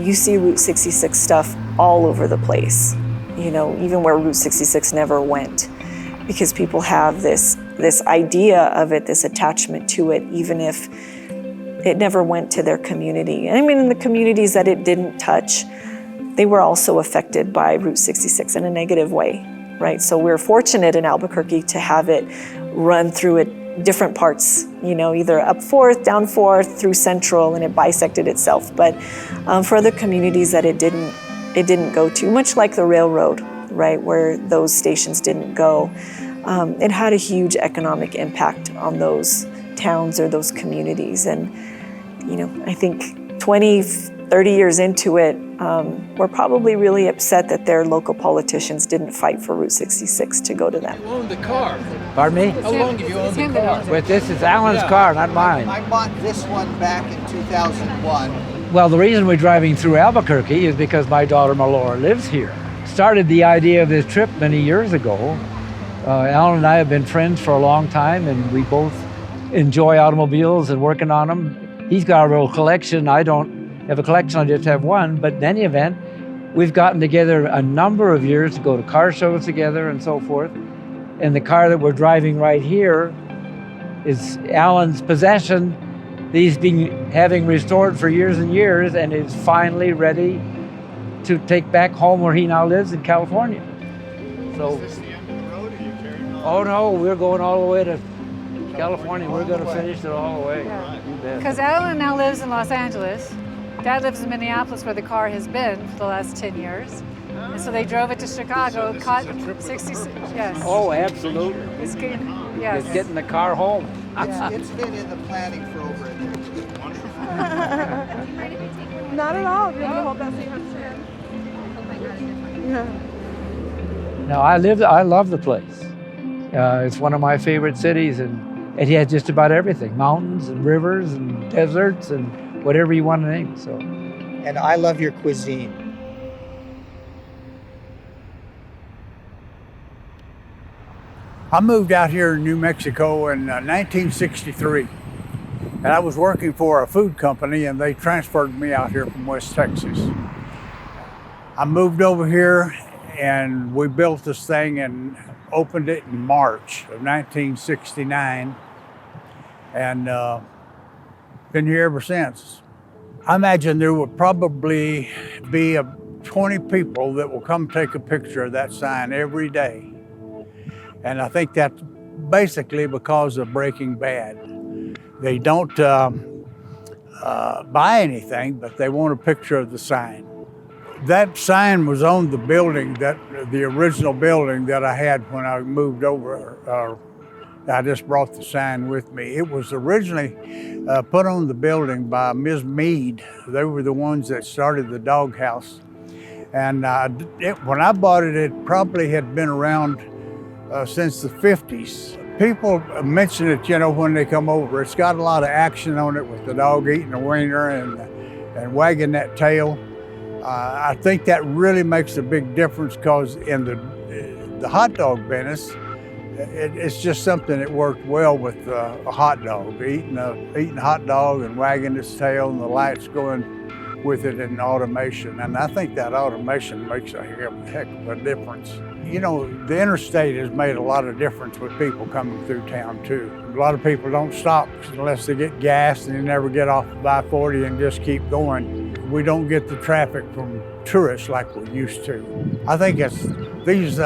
you see Route 66 stuff all over the place, even where Route 66 never went, because people have this idea of it, this attachment to it, even if it never went to their community. And I mean, in the communities that it didn't touch, they were also affected by Route 66 in a negative way, right? So we're fortunate in Albuquerque to have it run through it different parts, either up 4th, down 4th, through Central, and it bisected itself. But for other communities that it didn't go to, much like the railroad, right, where those stations didn't go, it had a huge economic impact on those towns or those communities. And, I think 20, 30 years into it, we're probably really upset that their local politicians didn't fight for Route 66 to go to them. You owned the car. Pardon me? How long have you owned the car? But this is Alan's car, not mine. I bought this one back in 2001. Well, the reason we're driving through Albuquerque is because my daughter Melora lives here. Started the idea of this trip many years ago. Alan and I have been friends for a long time, and we both enjoy automobiles and working on them. He's got a real collection. I don't have a collection, I just have one. But in any event, we've gotten together a number of years to go to car shows together and so forth. And the car that we're driving right here is Alan's possession. He's been having restored for years and years, and is finally ready to take back home where he now lives in California. So, Is this the end of the road, or are you carrying on? oh no, we're going all the way to California. We're going to finish it all the way. Yeah. You bet. Because Alan now lives in Los Angeles. Dad lives in Minneapolis, where the car has been for the last 10 years. And so they drove it to Chicago, this caught is a trip 66. Yes. Oh, absolutely. It's getting, yes. It's getting the car home. It's been in the planning for over a decade. Wonderful. Not at all. Maybe hold that so you have to share. Yeah. No, I love the place. It's one of my favorite cities, and it has just about everything: mountains and rivers and deserts and whatever you want to name. So, And I love your cuisine. I moved out here in New Mexico in 1963, and I was working for a food company, and they transferred me out here from West Texas. I moved over here, and we built this thing and opened it in March of 1969, and been here ever since. I imagine there would probably be 20 people that will come take a picture of that sign every day. And I think that's basically because of Breaking Bad. They don't buy anything, but they want a picture of the sign. That sign was on the building, the original building that I had when I moved over. I just brought the sign with me. It was originally put on the building by Ms. Mead. They were the ones that started the doghouse. And when I bought it, it probably had been around since the 50s. People mention it, when they come over. It's got a lot of action on it with the dog eating a wiener and wagging that tail. I think that really makes a big difference, because in the hot dog business, it's just something that worked well with a hot dog, eating a hot dog and wagging its tail, and the lights going with it in automation. And I think that automation makes a heck of a difference. The interstate has made a lot of difference with people coming through town too. A lot of people don't stop unless they get gas, and they never get off of I-40 and just keep going. We don't get the traffic from tourists like we used to. I think it's these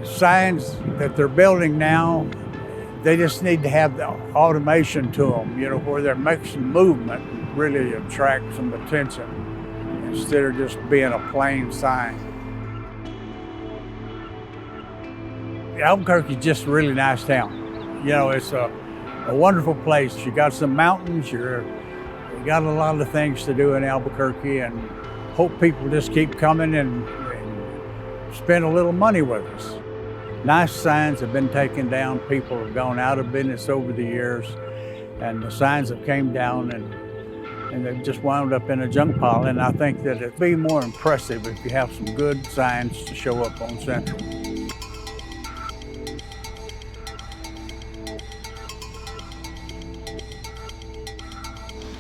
signs that they're building now, they just need to have the automation to them, where they're making movement and really attract some attention instead of just being a plain sign. Albuquerque is just a really nice town. It's a wonderful place. You got some mountains, you got a lot of things to do in Albuquerque, and hope people just keep coming and spend a little money with us. Nice signs have been taken down. People have gone out of business over the years, and the signs have came down and they've just wound up in a junk pile. And I think that it'd be more impressive if you have some good signs to show up on Central.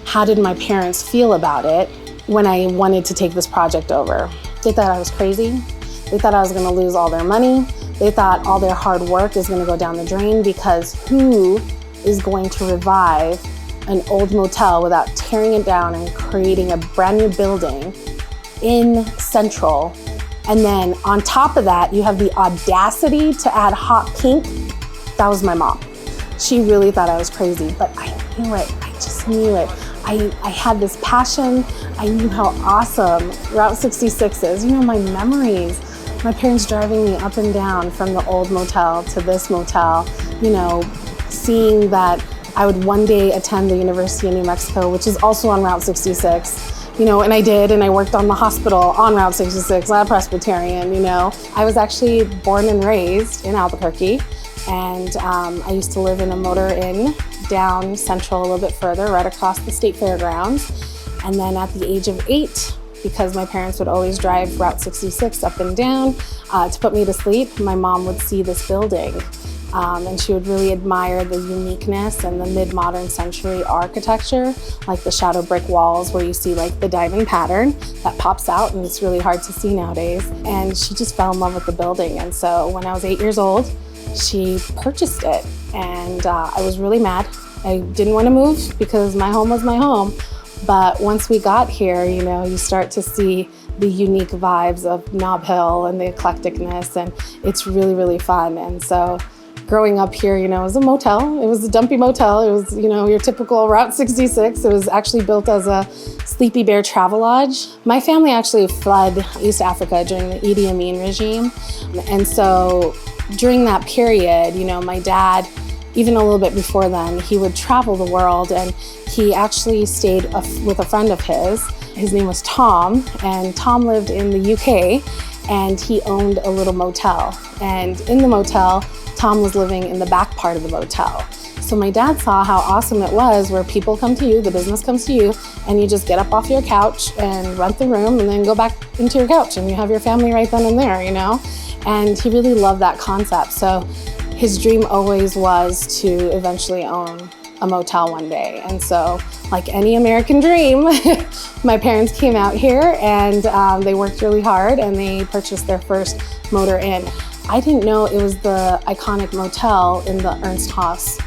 How did my parents feel about it? when I wanted to take this project over. They thought I was crazy. They thought I was gonna lose all their money. They thought all their hard work is gonna go down the drain, because who is going to revive an old motel without tearing it down and creating a brand new building in Central? And then on top of that, you have the audacity to add hot pink. That was my mom. She really thought I was crazy, but I knew it. I just knew it. I had this passion. I knew how awesome Route 66 is. You know, my memories. My parents driving me up and down from the old motel to this motel, you know, seeing that I would one day attend the University of New Mexico, which is also on Route 66, you know, and I did, and I worked on the hospital on Route 66, not a Presbyterian, you know. I was actually born and raised in Albuquerque, and I used to live in a motor inn down Central a little bit further, right across the state fairgrounds. And then at the age of 8, because my parents would always drive Route 66 up and down to put me to sleep, my mom would see this building. And she would really admire the uniqueness and the mid-modern century architecture, like the shadow brick walls where you see like the diamond pattern that pops out, and it's really hard to see nowadays. And she just fell in love with the building. And so when I was 8 years old, she purchased it. And I was really mad. I didn't want to move because my home was my home. But once we got here, you know, you start to see the unique vibes of Nob Hill and the eclecticness, and it's really, really fun. And so growing up here, you know, it was a motel. It was a dumpy motel. It was, you know, your typical Route 66. It was actually built as a Sleepy Bear travel lodge. My family actually fled East Africa during the Idi Amin regime. And so during that period, you know, my dad, even a little bit before then, he would travel the world, and he actually stayed with a friend of his. His name was Tom, and Tom lived in the UK, and he owned a little motel. And in the motel, Tom was living in the back part of the motel. So my dad saw how awesome it was, where people come to you, the business comes to you, and you just get up off your couch and rent the room and then go back into your couch, and you have your family right then and there, you know? And he really loved that concept. So his dream always was to eventually own a motel one day. And so, like any American dream, my parents came out here, and they worked really hard, and they purchased their first motor inn. I didn't know it was the iconic motel in the Ernst Haas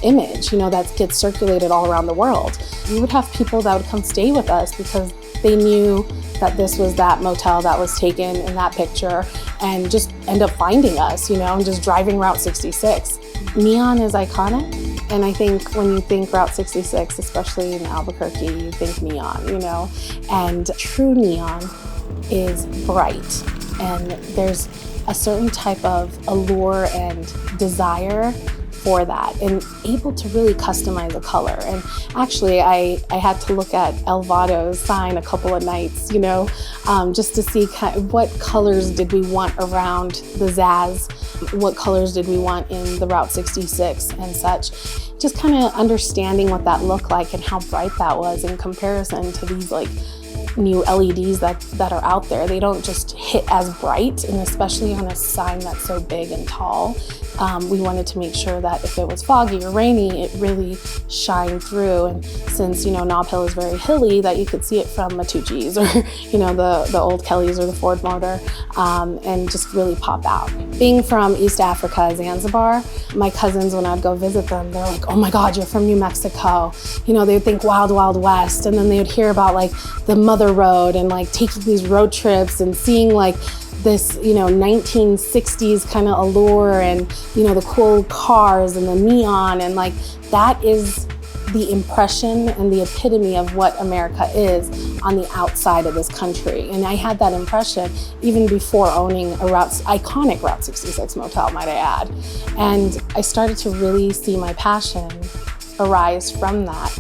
image, you know, that gets circulated all around the world. We would have people that would come stay with us because they knew that this was that motel that was taken in that picture, and just end up finding us, you know, and just driving Route 66. Neon is iconic, and I think when you think Route 66, especially in Albuquerque, you think neon, you know, and true neon is bright, and there's a certain type of allure and desire for that, and able to really customize a color. And actually, I had to look at El Vado's sign a couple of nights, you know, just to see kind of what colors did we want around the Zazz, what colors did we want in the Route 66 and such. Just kind of understanding what that looked like and how bright that was in comparison to these like new LEDs that are out there. They don't just hit as bright, and especially on a sign that's so big and tall. We wanted to make sure that if it was foggy or rainy, it really shined through. And since, you know, Nob Hill is very hilly, that you could see it from Matucci's or, you know, the old Kellys or the Ford motor, and just really pop out. Being from East Africa, Zanzibar, my cousins, when I'd go visit them, they're like, oh my God, you're from New Mexico. You know, they would think Wild Wild West, and then they would hear about like the Mother Road and like taking these road trips and seeing like this, you know, 1960s kind of allure, and, you know, the cool cars and the neon, and like that is the impression and the epitome of what America is on the outside of this country. And I had that impression even before owning a iconic Route 66 motel, might I add. And I started to really see my passion arise from that.